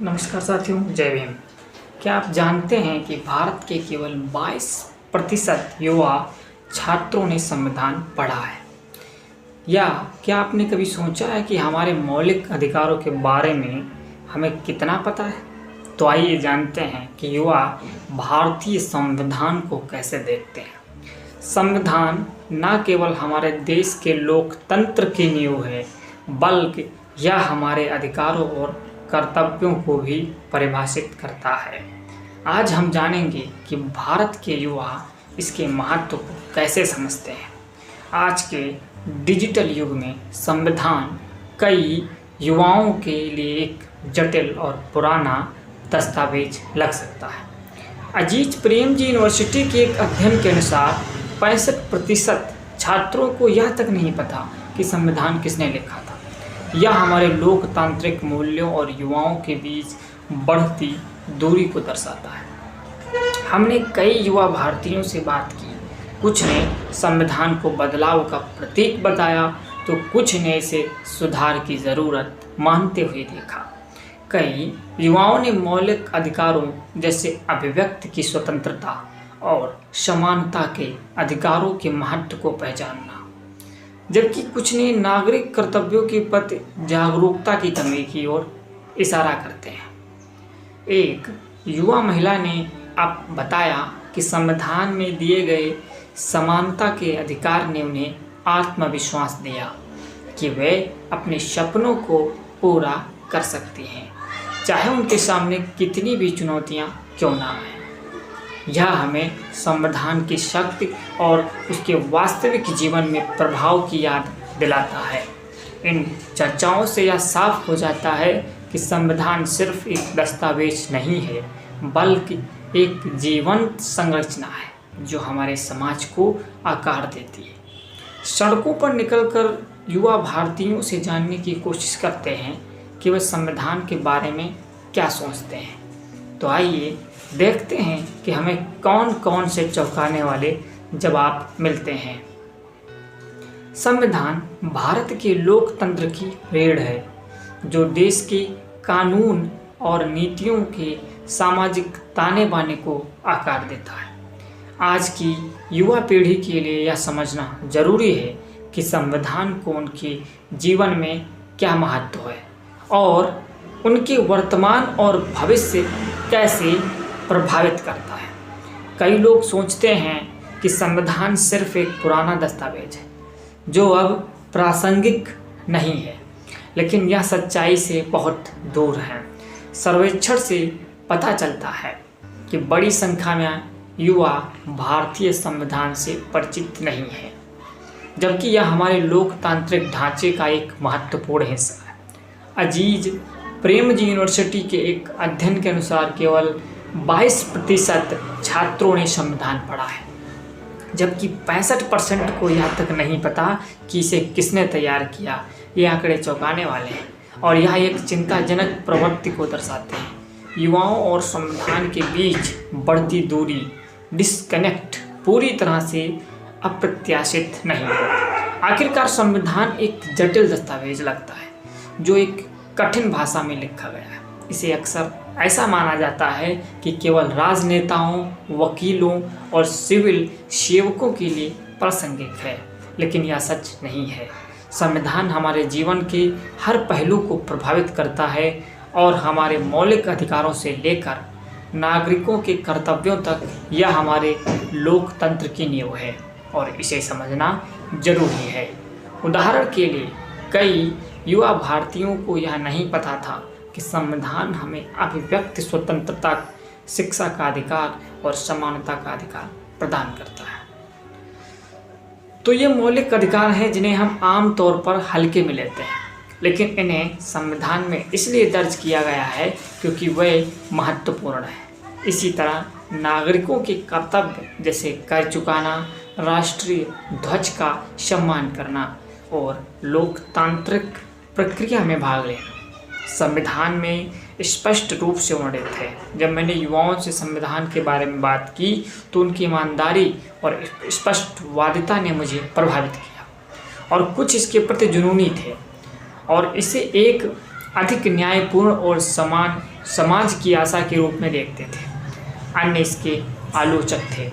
नमस्कार साथियों, जय भीम। क्या आप जानते हैं कि भारत के केवल 22% युवा छात्रों ने संविधान पढ़ा है? या क्या आपने कभी सोचा है कि हमारे मौलिक अधिकारों के बारे में हमें कितना पता है? तो आइए जानते हैं कि युवा भारतीय संविधान को कैसे देखते हैं। संविधान न केवल हमारे देश के लोकतंत्र की नींव है, बल्कि यह हमारे अधिकारों और कर्तव्यों को भी परिभाषित करता है। आज हम जानेंगे कि भारत के युवा इसके महत्व को कैसे समझते हैं। आज के डिजिटल युग में संविधान कई युवाओं के लिए एक जटिल और पुराना दस्तावेज लग सकता है। अजीत प्रेमजी यूनिवर्सिटी के एक अध्ययन के अनुसार 65% छात्रों को यह तक नहीं पता कि संविधान किसने लिखा था। यह हमारे लोकतांत्रिक मूल्यों और युवाओं के बीच बढ़ती दूरी को दर्शाता है। हमने कई युवा भारतीयों से बात की। कुछ ने संविधान को बदलाव का प्रतीक बताया, तो कुछ ने इसे सुधार की ज़रूरत मानते हुए देखा। कई युवाओं ने मौलिक अधिकारों जैसे अभिव्यक्ति की स्वतंत्रता और समानता के अधिकारों के महत्व को पहचाना, जबकि कुछ ने नागरिक कर्तव्यों के प्रति जागरूकता की कमी की ओर इशारा करते हैं। एक युवा महिला ने अब बताया कि संविधान में दिए गए समानता के अधिकार ने उन्हें आत्मविश्वास दिया कि वे अपने सपनों को पूरा कर सकती हैं, चाहे उनके सामने कितनी भी चुनौतियां क्यों ना आएं। यह हमें संविधान की शक्ति और उसके वास्तविक जीवन में प्रभाव की याद दिलाता है। इन चर्चाओं से यह साफ हो जाता है कि संविधान सिर्फ एक दस्तावेज नहीं है, बल्कि एक जीवंत संरचना है जो हमारे समाज को आकार देती है। सड़कों पर निकलकर युवा भारतीयों से जानने की कोशिश करते हैं कि वे संविधान के बारे में क्या सोचते हैं। तो आइए देखते हैं कि हमें कौन कौन से चौंकाने वाले जवाब मिलते हैं। संविधान भारत के लोकतंत्र की रीढ़ है, जो देश के कानून और नीतियों के सामाजिक ताने बाने को आकार देता है। आज की युवा पीढ़ी के लिए यह समझना जरूरी है कि संविधान को उनके जीवन में क्या महत्व है और उनके वर्तमान और भविष्य कैसे प्रभावित करता है। कई लोग सोचते हैं कि संविधान सिर्फ एक पुराना दस्तावेज है जो अब प्रासंगिक नहीं है, लेकिन यह सच्चाई से बहुत दूर है। सर्वेक्षण से पता चलता है कि बड़ी संख्या में युवा भारतीय संविधान से परिचित नहीं है, जबकि यह हमारे लोकतांत्रिक ढांचे का एक महत्वपूर्ण हिस्सा है। अजीत प्रेमजी यूनिवर्सिटी के एक अध्ययन के अनुसार केवल 22% छात्रों ने संविधान पढ़ा है, जबकि 65% को यह तक नहीं पता कि इसे किसने तैयार किया। ये आंकड़े चौंकाने वाले हैं और यह एक चिंताजनक प्रवृत्ति को दर्शाते हैं। युवाओं और संविधान के बीच बढ़ती दूरी, डिस्कनेक्ट, पूरी तरह से अप्रत्याशित नहीं है। आखिरकार संविधान एक जटिल दस्तावेज लगता है जो एक कठिन भाषा में लिखा गया है। इसे अक्सर ऐसा माना जाता है कि केवल राजनेताओं, वकीलों और सिविल सेवकों के लिए प्रासंगिक है, लेकिन यह सच नहीं है। संविधान हमारे जीवन के हर पहलू को प्रभावित करता है और हमारे मौलिक अधिकारों से लेकर नागरिकों के कर्तव्यों तक यह हमारे लोकतंत्र की नींव है और इसे समझना जरूरी है। उदाहरण के लिए, कई युवा भारतीयों को यह नहीं पता था कि संविधान हमें अभिव्यक्ति स्वतंत्रता, शिक्षा का अधिकार और समानता का अधिकार प्रदान करता है। तो ये मौलिक अधिकार हैं जिन्हें हम आम तौर पर हल्के में लेते हैं, लेकिन इन्हें संविधान में इसलिए दर्ज किया गया है क्योंकि वे महत्वपूर्ण हैं। इसी तरह नागरिकों के कर्तव्य जैसे कर चुकाना, राष्ट्रीय ध्वज का सम्मान करना और लोकतांत्रिक प्रक्रिया में भाग लेना संविधान में स्पष्ट रूप से वर्णित है। जब मैंने युवाओं से संविधान के बारे में बात की तो उनकी ईमानदारी और स्पष्टवादिता ने मुझे प्रभावित किया और कुछ इसके प्रति जुनूनी थे और इसे एक अधिक न्यायपूर्ण और समान समाज की आशा के रूप में देखते थे। अन्य इसके आलोचक थे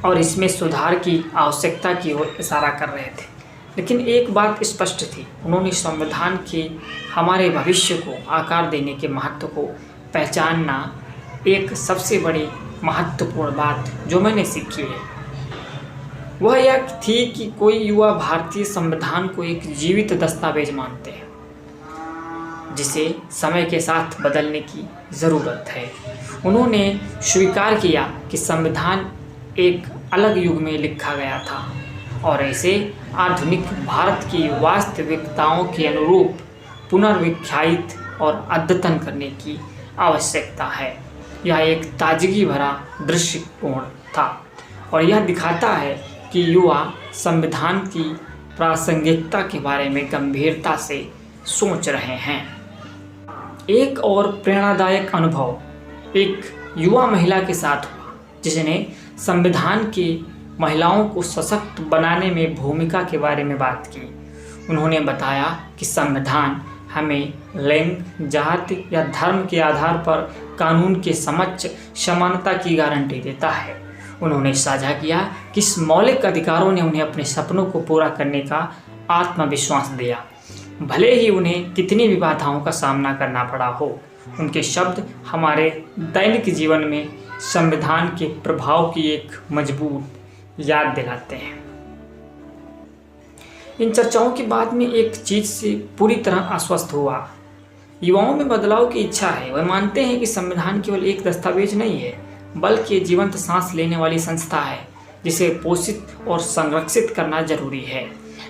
और इसमें सुधार की आवश्यकता की ओर इशारा कर रहे थे। लेकिन एक बात स्पष्ट थी, उन्होंने संविधान के हमारे भविष्य को आकार देने के महत्व को पहचानना एक सबसे बड़ी महत्वपूर्ण बात जो मैंने सीखी है वह यह थी कि कोई युवा भारतीय संविधान को एक जीवित दस्तावेज मानते हैं जिसे समय के साथ बदलने की ज़रूरत है। उन्होंने स्वीकार किया कि संविधान एक अलग युग में लिखा गया था और इसे आधुनिक भारत की वास्तविकताओं के अनुरूप पुनर्व्याख्यायित और अद्यतन करने की आवश्यकता है। यह एक ताजगी भरा दृष्टिकोण था और यह दिखाता है कि युवा संविधान की प्रासंगिकता के बारे में गंभीरता से सोच रहे हैं। एक और प्रेरणादायक अनुभव एक युवा महिला के साथ हुआ जिसने संविधान की महिलाओं को सशक्त बनाने में भूमिका के बारे में बात की। उन्होंने बताया कि संविधान हमें लिंग, जाति या धर्म के आधार पर कानून के समक्ष समानता की गारंटी देता है। उन्होंने साझा किया कि इस मौलिक अधिकारों ने उन्हें अपने सपनों को पूरा करने का आत्मविश्वास दिया, भले ही उन्हें कितनी भी बाधाओं का सामना करना पड़ा हो। उनके शब्द हमारे दैनिक जीवन में संविधान के प्रभाव की एक मजबूत याद दिलाते हैं। इन चर्चाओं के बाद में एक चीज से पूरी तरह आश्वस्त हुआ। युवाओं में बदलाव की इच्छा है। वह मानते हैं कि संविधान केवल एक दस्तावेज नहीं है बल्कि जीवंत सांस लेने वाली संस्था है जिसे पोषित और संरक्षित करना जरूरी है।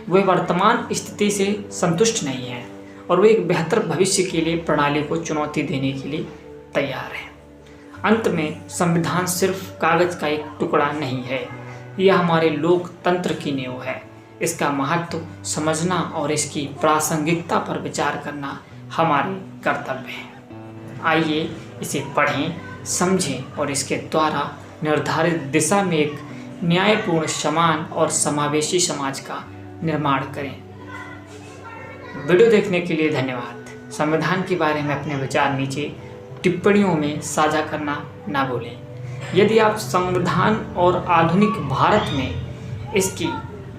वे वर्तमान स्थिति से संतुष्ट नहीं है और वे एक बेहतर भविष्य के लिए प्रणाली को चुनौती देने के लिए तैयार हैं। अंत में संविधान सिर्फ कागज का एक टुकड़ा नहीं है, यह हमारे लोकतंत्र की नींव है। इसका महत्व समझना और इसकी प्रासंगिकता पर विचार करना हमारे कर्तव्य है। आइए इसे पढ़ें, समझें और इसके द्वारा निर्धारित दिशा में एक न्यायपूर्ण, समान और समावेशी समाज का निर्माण करें। वीडियो देखने के लिए धन्यवाद। संविधान के बारे में अपने विचार नीचे टिप्पणियों में साझा करना ना भूलें। यदि आप संविधान और आधुनिक भारत में इसकी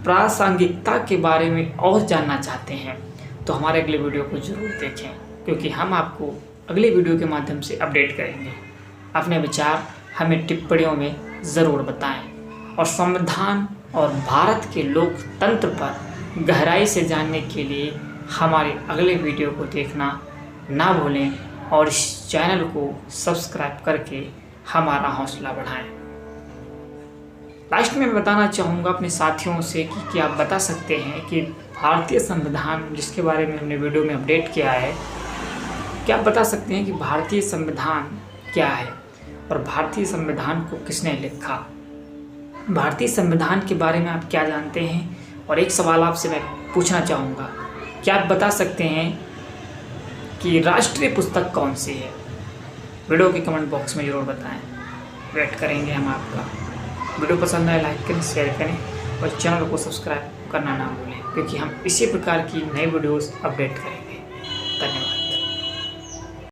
प्रासंगिकता के बारे में और जानना चाहते हैं तो हमारे अगले वीडियो को ज़रूर देखें, क्योंकि हम आपको अगले वीडियो के माध्यम से अपडेट करेंगे। अपने विचार हमें टिप्पणियों में ज़रूर बताएं और संविधान और भारत के लोकतंत्र पर गहराई से जानने के लिए हमारे अगले वीडियो को देखना ना भूलें और इस चैनल को सब्सक्राइब करके हमारा हौसला बढ़ाएं। लास्ट में मैं बताना चाहूँगा अपने साथियों से कि क्या आप बता सकते हैं कि भारतीय संविधान जिसके बारे में हमने वीडियो में अपडेट किया है, क्या आप बता सकते हैं कि भारतीय संविधान क्या है और भारतीय संविधान को किसने लिखा? भारतीय संविधान के बारे में आप क्या जानते हैं? और एक सवाल आपसे मैं पूछना चाहूँगा, क्या आप बता सकते हैं कि राष्ट्रीय पुस्तक कौन सी है? वीडियो के कमेंट बॉक्स में ज़रूर बताएं, वेट करेंगे हम आपका। वीडियो पसंद आए लाइक करें, शेयर करें और चैनल को सब्सक्राइब करना ना भूलें, क्योंकि हम इसी प्रकार की नई वीडियोस अपडेट करेंगे।